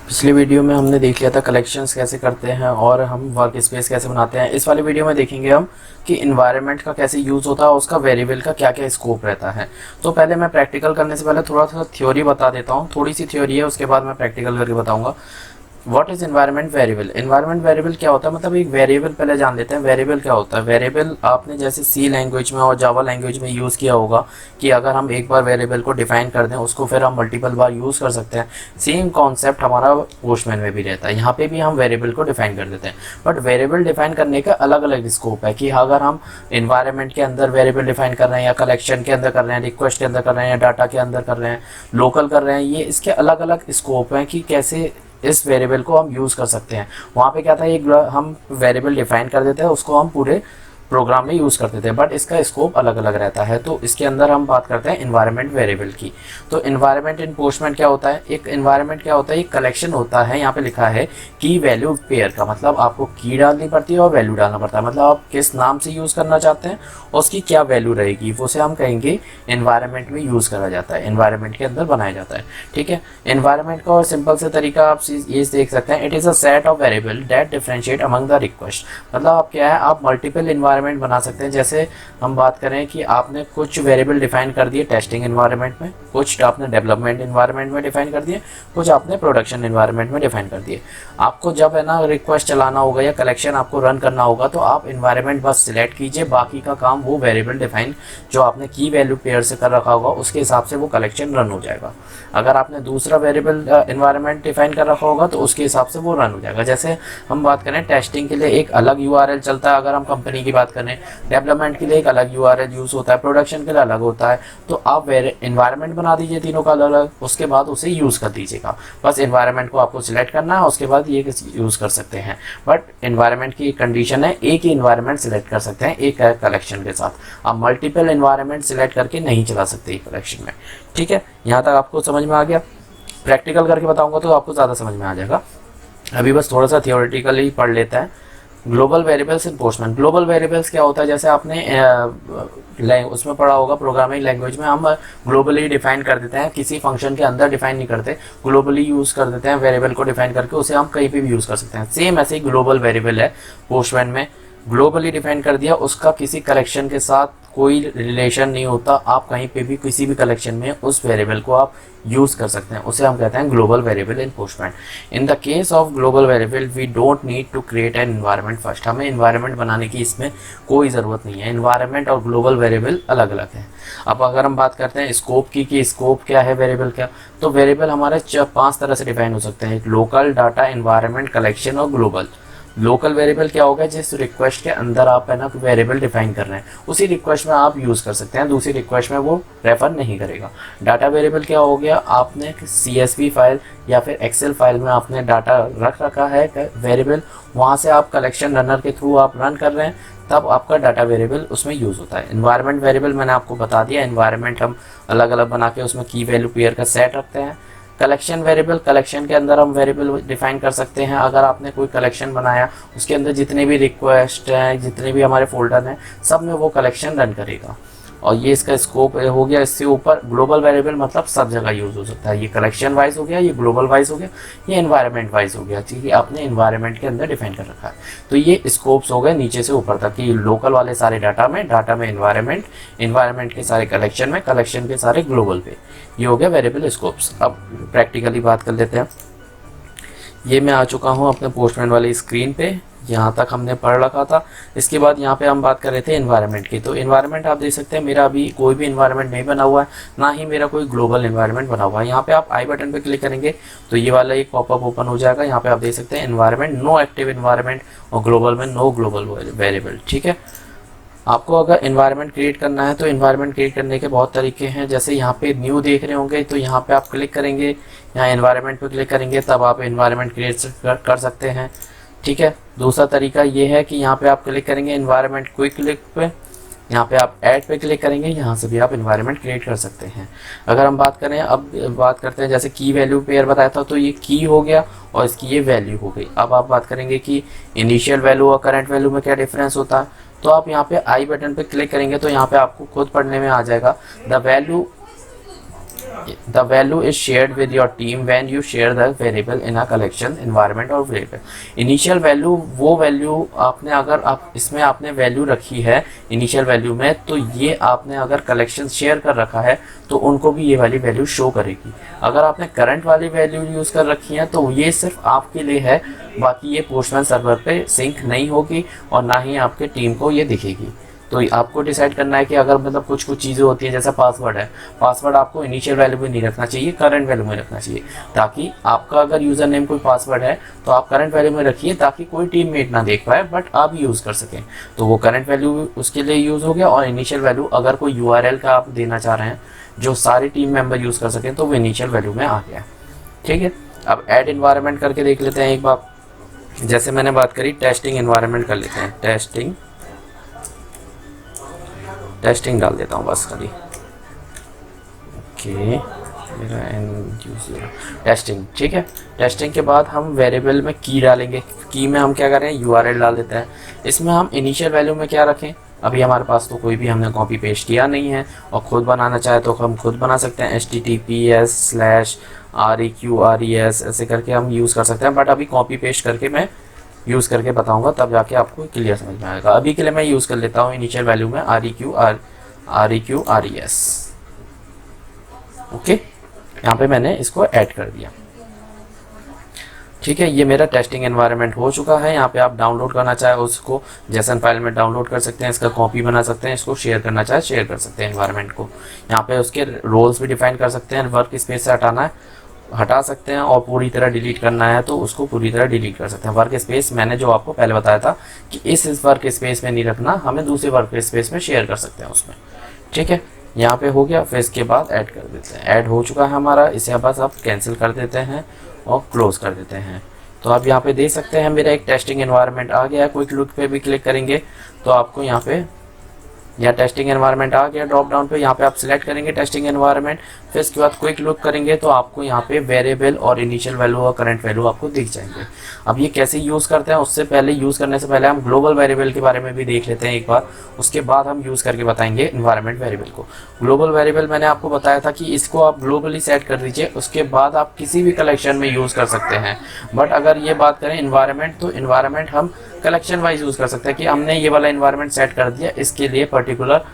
पिछली वीडियो में हमने देख लिया था कलेक्शंस कैसे करते हैं और हम वर्क स्पेस कैसे बनाते हैं। इस वाली वीडियो में देखेंगे हम कि इन्वायरमेंट का कैसे यूज़ होता है, उसका वेरिएबल का क्या क्या स्कोप रहता है। तो पहले मैं प्रैक्टिकल करने से पहले थोड़ा सा थ्योरी बता देता हूँ। थोड़ी सी थ्योरी है, उसके बाद मैं प्रैक्टिकल करके बताऊँगा। What is environment variable. Environment variable क्या होता है, मतलब एक वेरिएबल पहले जान लेते हैं। वेरिएबल क्या होता है। वेरिएबल आपने जैसे सी लैंग्वेज में और जावा लैंग्वेज में यूज़ किया होगा कि अगर हम एक बार वेरिएबल को डिफाइन कर दें उसको फिर हम मल्टीपल बार यूज़ कर सकते हैं। सेम कॉन्सेप्ट हमारा पोस्टमैन में भी रहता है। यहाँ पे भी हम वेरिएबल को डिफाइन कर देते हैं, बट वेरिएबल डिफाइन करने का अलग अलग स्कोप है कि अगर हम इन्वायरमेंट के अंदर वेरिएबल डिफाइन कर रहे हैं या कलेक्शन के अंदर कर रहे हैं, रिक्वेस्ट के अंदर कर रहे हैं या डाटा के अंदर कर रहे हैं, लोकल कर रहे हैं, ये इसके अलग अलग स्कोप हैं कि कैसे इस वेरिएबल को हम यूज़ कर सकते हैं। वहाँ पे क्या था, एक हम वेरिएबल डिफाइन कर देते हैं, उसको हम पूरे प्रोग्राम में यूज़ करते थे, बट इसका स्कोप अलग अलग रहता है। तो इसके अंदर हम बात करते हैं इन्वायरमेंट वेरिएबल की। तो इन्वायरमेंट इन पोस्टमैन क्या होता है, एक इन्वायरमेंट क्या होता है, एक कलेक्शन होता है। यहाँ पे लिखा है की वैल्यू पेयर का मतलब आपको की डालनी पड़ती है और वैल्यू डालना पड़ता है। मतलब आप किस नाम से यूज़ करना चाहते हैं और उसकी क्या वैल्यू रहेगी, वो से हम कहेंगे इन्वायरमेंट में यूज़ करा जाता है, इन्वायरमेंट के अंदर बनाया जाता है। ठीक है, इन्वायरमेंट का और सिंपल से तरीका आप ये देख सकते हैं। It is a set of variable that differentiate among the request. मतलब आप क्या है, आप मल्टीपल इन्वायरमेंट बना सकते हैं। जैसे हम बात करें कि आपने कुछ वेरिएबल डिफाइन कर दिए टेस्टिंग इन्वायरमेंट में, कुछ आपने डेवलपमेंट इन्वायरमेंट में डिफाइन कर दिए, कुछ आपने प्रोडक्शन इन्वायरमेंट में डिफाइन कर दिए। आपको जब है ना रिक्वेस्ट चलाना होगा या कलेक्शन आपको रन करना होगा तो आप इन्वायरमेंट बस सिलेक्ट कीजिए, बाकी का काम वो वेरिएबल डिफाइन जो आपने की वैल्यू पेयर से कर रखा होगा उसके हिसाब से वो कलेक्शन रन हो जाएगा। अगर आपने दूसरा वेरिएबल इन्वायरमेंट डिफाइन कर रखा होगा तो उसके हिसाब से वो रन हो जाएगा। जैसे हम बात करें टेस्टिंग के लिए एक अलग यूआरएल चलता है, अगर हम कंपनी की बात करें, डेवलपमेंट के लिए एक अलग यूआरएल यूज़ होता है, प्रोडक्शन के लिए अलग होता है। तो आप इन्वायरमेंट बना दीजिए तीनों का अलग अलग, उसके बाद उसे यूज़ कर दीजिएगा। बस इन्वायरमेंट को आपको सिलेक्ट करना है, उसके बाद ये यूज़ कर सकते हैं। बट इन्वायरमेंट की कंडीशन है एक ही इन्वायरमेंट सिलेक्ट कर सकते हैं एक कलेक्शन के साथ। आप मल्टीपल इन्वायरमेंट सिलेक्ट करके नहीं चला सकते एक कलेक्शन में। ठीक है, यहाँ तक आपको समझ में आ गया। प्रैक्टिकल करके बताऊंगा तो आपको ज़्यादा समझ में आ जाएगा। अभी बस थोड़ा सा थियोरेटिकली पढ़ लेता है। Global variables in postman. Global variables क्या होता है, जैसे आपने उसमें पढ़ा होगा प्रोग्रामिंग लैंग्वेज में, हम ग्लोबली डिफाइन कर देते हैं, किसी फंक्शन के अंदर डिफाइन नहीं करते, ग्लोबली यूज़ कर देते हैं वेरिएबल को डिफाइन करके, उसे हम कहीं पे भी यूज़ कर सकते हैं। सेम ऐसे ही ग्लोबल वेरिएबल है पोस्टमैन में, ग्लोबली डिफाइन कर दिया, उसका किसी कलेक्शन के साथ कोई रिलेशन नहीं होता, आप कहीं पे भी किसी भी कलेक्शन में उस वेरिएबल को आप यूज़ कर सकते हैं, उसे हम कहते हैं global variable in Postman. In the case of global variable we don't need to create an environment first. हमें एनवायरनमेंट बनाने की इसमें कोई ज़रूरत नहीं है। एनवायरनमेंट और ग्लोबल वेरिएबल अलग अलग है। अब अगर हम बात करते हैं स्कोप की कि स्कोप क्या है वेरिएबल क्या, तो वेरिएबल हमारे 5 तरह से डिफाइन हो सकते हैं। लोकल, डाटा, एनवायरनमेंट, कलेक्शन और ग्लोबल। लोकल वेरिएबल क्या होगा, जिस रिक्वेस्ट के अंदर आप है ना वेरिएबल डिफाइन कर रहे हैं उसी रिक्वेस्ट में आप यूज़ कर सकते हैं, दूसरी रिक्वेस्ट में वो रेफर नहीं करेगा। डाटा वेरिएबल क्या हो गया, आपने CSV फाइल या फिर एक्सेल फाइल में आपने डाटा रख रखा है वेरिएबल, वहाँ से आप कलेक्शन रनर के थ्रू आप रन कर रहे हैं, तब आपका डाटा वेरिएबल उसमें यूज़ होता है। इन्वायरमेंट वेरिएबल मैंने आपको बता दिया, इन्वायरमेंट हम अलग अलग बना के उसमें की वैल्यू पेयर का सेट रखते हैं। कलेक्शन वेरिएबल, कलेक्शन के अंदर हम वेरिएबल डिफाइन कर सकते हैं। अगर आपने कोई कलेक्शन बनाया उसके अंदर जितने भी रिक्वेस्ट हैं, जितने भी हमारे फोल्डर हैं, सब में वो कलेक्शन रन करेगा। और ये इसका स्कोप हो गया। इससे ऊपर ग्लोबल वेरिएबल मतलब सब जगह यूज़ हो सकता है। ये कलेक्शन वाइज हो गया, ये ग्लोबल वाइज हो गया, ये एनवायरनमेंट वाइज हो गया, ठीक है, आपने एनवायरनमेंट के अंदर डिफाइन कर रखा है। तो ये स्कोप्स हो गए नीचे से ऊपर तक कि लोकल वाले सारे डाटा में, डाटा में एनवायरनमेंट, एनवायरनमेंट के सारे कलेक्शन में, कलेक्शन के सारे ग्लोबल पे। ये हो गया वेरिएबल स्कोप्स। अब प्रैक्टिकली बात कर लेते हैं। ये मैं आ चुका हूँ अपने पोस्टमैन वाली स्क्रीन पे, यहाँ तक हमने पढ़ रखा था। इसके बाद यहाँ पे हम बात कर रहे थे एनवायरनमेंट की। तो एनवायरनमेंट आप देख सकते हैं मेरा अभी कोई भी एनवायरनमेंट नहीं बना हुआ है, ना ही मेरा कोई ग्लोबल एनवायरनमेंट बना हुआ है। यहाँ पे आप आई बटन पे क्लिक करेंगे तो ये वाला एक पॉपअप ओपन हो जाएगा। यहाँ पे आप देख सकते हैं एनवायरनमेंट, नो एक्टिव एनवायरनमेंट, और ग्लोबल में नो ग्लोबल वेरिएबल। ठीक है, आपको अगर एनवायरनमेंट क्रिएट करना है तो एनवायरनमेंट क्रिएट करने के बहुत तरीके हैं। जैसे यहाँ पे न्यू देख रहे होंगे तो यहाँ पे आप क्लिक करेंगे, यहाँ एनवायरनमेंट पे क्लिक करेंगे, तब आप एनवायरनमेंट क्रिएट कर सकते हैं। ठीक है, दूसरा तरीका ये है कि यहाँ पे आप क्लिक करेंगे एनवायरनमेंट क्विक लिंक पे, यहाँ पे आप ऐड पे क्लिक करेंगे, यहाँ से भी आप एनवायरनमेंट क्रिएट कर सकते हैं। अगर हम बात करें, अब बात करते हैं जैसे की वैल्यू पेयर बताया था, तो ये की हो गया और इसकी ये वैल्यू हो गई। अब आप बात करेंगे कि इनिशियल वैल्यू और करंट वैल्यू में क्या डिफरेंस होता है, तो आप यहाँ पे आई बटन पे क्लिक करेंगे तो यहाँ पे आपको खुद पढ़ने में आ जाएगा। The value The value is shared with your team when you share the variable in a collection environment or variable. Initial value वो वैल्यू आपने अगर आप इसमें आपने वैल्यू रखी है इनिशियल वैल्यू में, तो ये आपने अगर कलेक्शन शेयर कर रखा है तो उनको भी ये वाली वैल्यू शो करेगी। अगर आपने करंट वाली वैल्यू यूज़ कर रखी है तो ये सिर्फ आपके लिए है, बाकी ये पोस्टमैन सर्वर पे सिंक नहीं होगी और ना ही आपके टीम को ये दिखेगी। तो आपको डिसाइड करना है कि अगर मतलब कुछ चीज़ें होती हैं, जैसा पासवर्ड है, पासवर्ड आपको इनिशियल वैल्यू में नहीं रखना चाहिए, करंट वैल्यू में रखना चाहिए, ताकि आपका अगर यूज़र नेम कोई पासवर्ड है तो आप करंट वैल्यू में रखिए ताकि कोई टीममेट ना देख पाए बट आप यूज़ कर सकें। तो वो करंट वैल्यू उसके लिए यूज़ हो गया। और इनिशियल वैल्यू अगर कोई URL का आप देना चाह रहे हैं जो सारे टीम मेंबर यूज़ कर सकें तो वो इनिशियल वैल्यू में आ गया। ठीक है, अब ऐड इन्वायरमेंट करके देख लेते हैं एक बार। जैसे मैंने बात करी टेस्टिंग इन्वायरमेंट कर लेते हैं। टेस्टिंग डाल देता हूँ बस खाली। ओके, मेरा एंड यूजर टेस्टिंग। ठीक है, टेस्टिंग के बाद हम वेरिएबल में की डालेंगे। की में हम क्या करें, URL डाल देते हैं। इसमें हम इनिशियल वैल्यू में क्या रखें, अभी हमारे पास तो कोई भी हमने कॉपी पेस्ट किया नहीं है, और ख़ुद बनाना चाहे तो हम खुद बना सकते हैं। https/reqres ऐसे करके हम यूज़ कर सकते हैं, बट अभी कॉपी पेस्ट करके मैं यूज़ करके बताऊंगा, तब जाके आपको क्लियर समझ में आएगा। अभी के लिए मैं यूज़ कर लेता हूँ इनिशियल वैल्यू में reqres। ओके, यहाँ पे मैंने इसको ऐड कर दिया। ठीक है, ये मेरा टेस्टिंग एनवायरनमेंट हो चुका है। यहाँ पे आप डाउनलोड करना चाहे उसको जैसन फाइल में डाउनलोड कर सकते हैं, इसका कॉपी बना सकते हैं, इसको शेयर करना चाहे शेयर कर सकते हैं एनवायरनमेंट को। यहाँ पे उसके रोल्स भी डिफाइन कर सकते हैं। वर्क स्पेस से हटा सकते हैं, और पूरी तरह डिलीट करना है तो उसको पूरी तरह डिलीट कर सकते हैं। वर्क स्पेस मैंने जो आपको पहले बताया था कि इस वर्क स्पेस में नहीं रखना, हमें दूसरे वर्क स्पेस में शेयर कर सकते हैं उसमें। ठीक है, यहाँ पे हो गया। फिर इसके बाद ऐड कर देते हैं। ऐड हो चुका है हमारा, इसे बस आप कैंसिल कर देते हैं और क्लोज कर देते हैं। तो आप यहाँ पे देख सकते हैं मेरा एक टेस्टिंग एनवायरनमेंट आ गया है। क्विक लुक पे भी क्लिक करेंगे तो आपको यहाँ पे या टेस्टिंग एनवायरनमेंट आ गया। ड्रॉप डाउन पे यहाँ पे आप सिलेक्ट करेंगे टेस्टिंग एनवायरनमेंट, फिर इसके बाद क्विक लुक करेंगे तो आपको यहाँ पे वेरिएबल और इनिशियल वैल्यू और करंट वैल्यू आपको दिख जाएंगे। अब ये कैसे यूज़ करते हैं, उससे पहले यूज़ करने से पहले हम ग्लोबल वेरिएबल के बारे में भी देख लेते हैं एक बार, उसके बाद हम यूज़ करके बताएंगे इन्वायरमेंट वेरिएबल को। ग्लोबल वेरिएबल मैंने आपको बताया था कि इसको आप ग्लोबली सेट कर दीजिए, उसके बाद आप किसी भी कलेक्शन में यूज़ कर सकते हैं। बट अगर ये बात करें इन्वायरमेंट, तो इन्वायरमेंट हम कलेक्शन वाइज यूज़ कर सकते हैं कि हमने ये वाला इन्वायरमेंट सेट कर दिया, इसके लिए पर्टिकुलर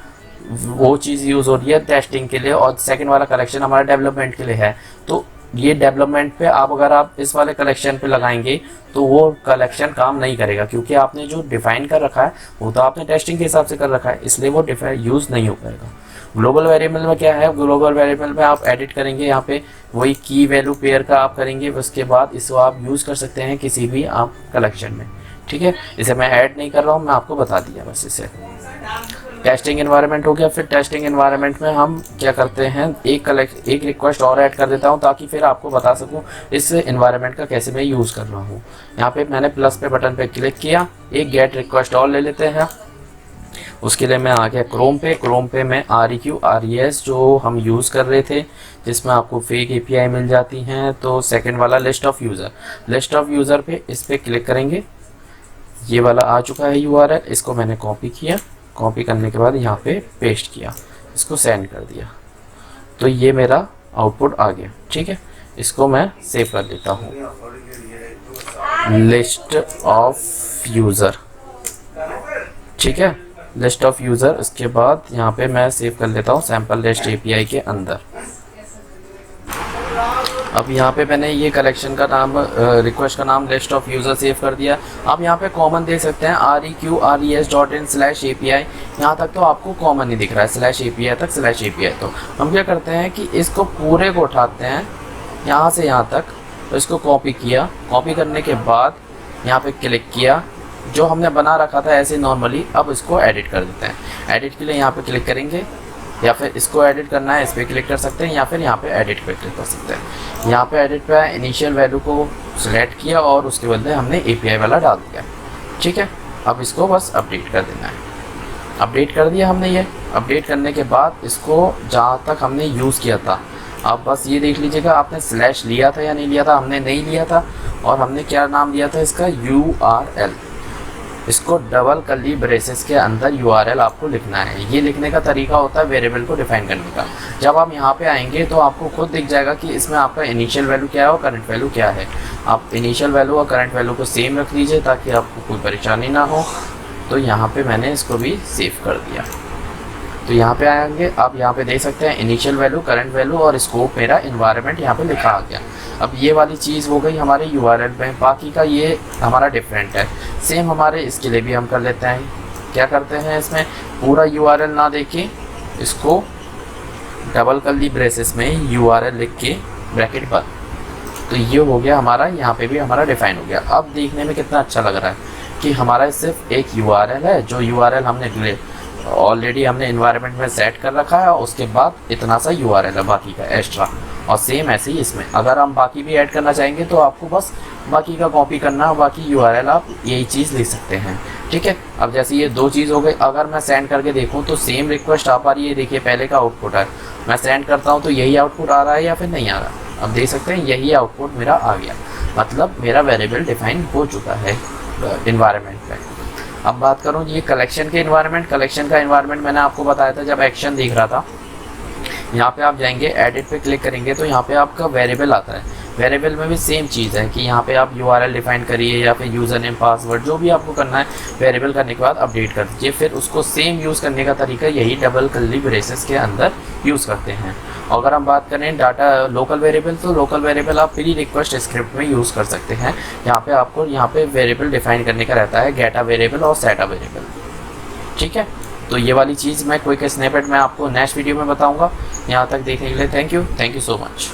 वो चीज़ यूज़ हो रही है टेस्टिंग के लिए, और सेकंड वाला कलेक्शन हमारा डेवलपमेंट के लिए है। तो ये डेवलपमेंट पे अगर आप इस वाले कलेक्शन पे लगाएंगे तो वो कलेक्शन काम नहीं करेगा, क्योंकि आपने जो डिफाइन कर रखा है वो तो आपने टेस्टिंग के हिसाब से कर रखा है, इसलिए वो यूज़ नहीं हो पाएगा। ग्लोबल वेरिएबल में क्या है, ग्लोबल वेरिएबल में आप एडिट करेंगे, यहाँ पे वही की वैल्यू पेयर का आप करेंगे, उसके बाद इसको आप यूज़ कर सकते हैं किसी भी आप कलेक्शन में। ठीक है, इसे मैं ऐड नहीं कर रहा हूँ, मैं आपको बता दिया बस। इसे टेस्टिंग एनवायरनमेंट हो गया। फिर टेस्टिंग एनवायरनमेंट में हम क्या करते हैं, एक रिक्वेस्ट और ऐड कर देता हूं ताकि फिर आपको बता सकूं इस एनवायरनमेंट का कैसे मैं यूज़ कर रहा हूं। यहाँ पे मैंने प्लस पे बटन पे क्लिक किया, एक गेट रिक्वेस्ट और ले लेते हैं। उसके लिए मैं आ गया क्रोम पे मैं reqres जो हम यूज़ कर रहे थे, जिसमें आपको फेक API मिल जाती हैं। तो सेकेंड वाला लिस्ट ऑफ यूज़र पे इस पर क्लिक करेंगे। ये वाला आ चुका है URL, इसको मैंने कॉपी किया, कॉपी करने के बाद यहाँ पे पेस्ट किया, इसको सेंड कर दिया, तो ये मेरा आउटपुट आ गया। ठीक है, इसको मैं सेव कर देता हूँ, लिस्ट ऑफ यूज़र। ठीक है, लिस्ट ऑफ यूज़र। इसके बाद यहाँ पे मैं सेव कर लेता हूँ सैम्पल लिस्ट API के अंदर। अब यहाँ पे मैंने ये कलेक्शन का नाम रिक्वेस्ट का नाम लिस्ट ऑफ यूज़र सेव कर दिया। आप यहाँ पे कॉमन देख सकते हैं reqres.in/API, यहाँ तक तो आपको कॉमन ही दिख रहा है, /API तक /API। तो हम क्या करते हैं कि इसको पूरे को उठाते हैं यहाँ से यहाँ तक, तो इसको कॉपी किया, कॉपी करने के बाद यहाँ पे क्लिक किया, जो हमने बना रखा था ऐसे नॉर्मली। अब इसको एडिट कर देते हैं। एडिट के लिए यहाँ पे क्लिक करेंगे, या फिर इसको एडिट करना है इस पर क्लिक कर सकते हैं, या फिर यहाँ पे एडिट पे क्लिक कर सकते हैं। यहाँ पे एडिट पे इनिशियल वैल्यू को सिलेक्ट किया और उसके बदले हमने API वाला डाल दिया। ठीक है, अब इसको बस अपडेट कर देना है। अपडेट कर दिया हमने। ये अपडेट करने के बाद इसको जहाँ तक हमने यूज़ किया था, आप बस ये देख लीजिएगा आपने स्लैश लिया था या नहीं लिया था। हमने नहीं लिया था, और हमने क्या नाम दिया था इसका, URL। इसको डबल कर्ली ब्रेसेस के अंदर URL आपको लिखना है। ये लिखने का तरीका होता है वेरिएबल को डिफाइन करने का। जब आप यहाँ पे आएंगे तो आपको खुद दिख जाएगा कि इसमें आपका इनिशियल वैल्यू क्या है और करंट वैल्यू क्या है। आप इनिशियल वैल्यू और करंट वैल्यू को सेम रख लीजिए ताकि आपको कोई परेशानी ना हो। तो यहाँ पे मैंने इसको भी सेव कर दिया। तो यहाँ पे आएंगे, आप यहाँ पे देख सकते हैं इनिशियल वैल्यू, करंट वैल्यू और स्कोप मेरा इन्वायरमेंट यहाँ पे लिखा आ गया। अब ये वाली चीज़ हो गई हमारे URL में, बाकी का ये हमारा डिफरेंट है। सेम हमारे इसके लिए भी हम कर लेते हैं। क्या करते हैं, इसमें पूरा URL ना देके इसको डबल कर्ली ब्रेसेस में URL लिख के ब्रैकेट बंद। तो ये हो गया हमारा, यहाँ पे भी हमारा डिफाइन हो गया। अब देखने में कितना अच्छा लग रहा है कि हमारा सिर्फ एक URL है, जो URL हमने ऑलरेडी हमने इन्वायरमेंट में सेट कर रखा है। उसके बाद इतना सा URL है बाकी का एक्स्ट्रा। और सेम ऐसे ही इसमें अगर हम बाकी भी ऐड करना चाहेंगे तो आपको बस बाकी का कॉपी करना, बाकी URL आप यही चीज़ लिख सकते हैं। ठीक है, अब जैसे ये दो चीज़ हो गई। अगर मैं सेंड करके देखूँ तो सेम रिक्वेस्ट आ पा रही है। देखिए पहले का आउटपुट है, मैं सेंड करता हूँ तो यही आउटपुट आ रहा है या फिर नहीं आ रहा। अब देख सकते हैं यही आउटपुट मेरा आ गया, मतलब मेरा वेरिएबल डिफाइन हो चुका है इन्वायरमेंट में। अब बात करूँ ये कलेक्शन के इन्वायरमेंट। कलेक्शन का इन्वायरमेंट मैंने आपको बताया था जब एक्शन दिख रहा था। यहाँ पे आप जाएंगे, एडिट पे क्लिक करेंगे तो यहाँ पे आपका वेरिएबल आता है। वेरिएबल में भी सेम चीज़ है कि यहाँ पे आप URL डिफाइन करिए या फिर यूज़र नेम, पासवर्ड, जो भी आपको करना है वेरिएबल करने के बाद अपडेट कर दीजिए। फिर उसको सेम यूज़ करने का तरीका यही डबल कर्ली ब्रेसेस के अंदर यूज़ करते हैं। अगर हम बात करें डाटा लोकल वेरिएबल, तो लोकल वेरिएबल आप प्री रिक्वेस्ट स्क्रिप्ट में यूज़ कर सकते हैं। यहाँ पे आपको यहाँ पे वेरिएबल डिफाइन करने का रहता है, गेटा वेरिएबल और सेटा वेरिएबल। ठीक है, तो ये वाली चीज़ मैं क्विक स्निपेट में आपको नेक्स्ट वीडियो में बताऊँगा। यहाँ तक देखने के लिए थैंक यू सो मच।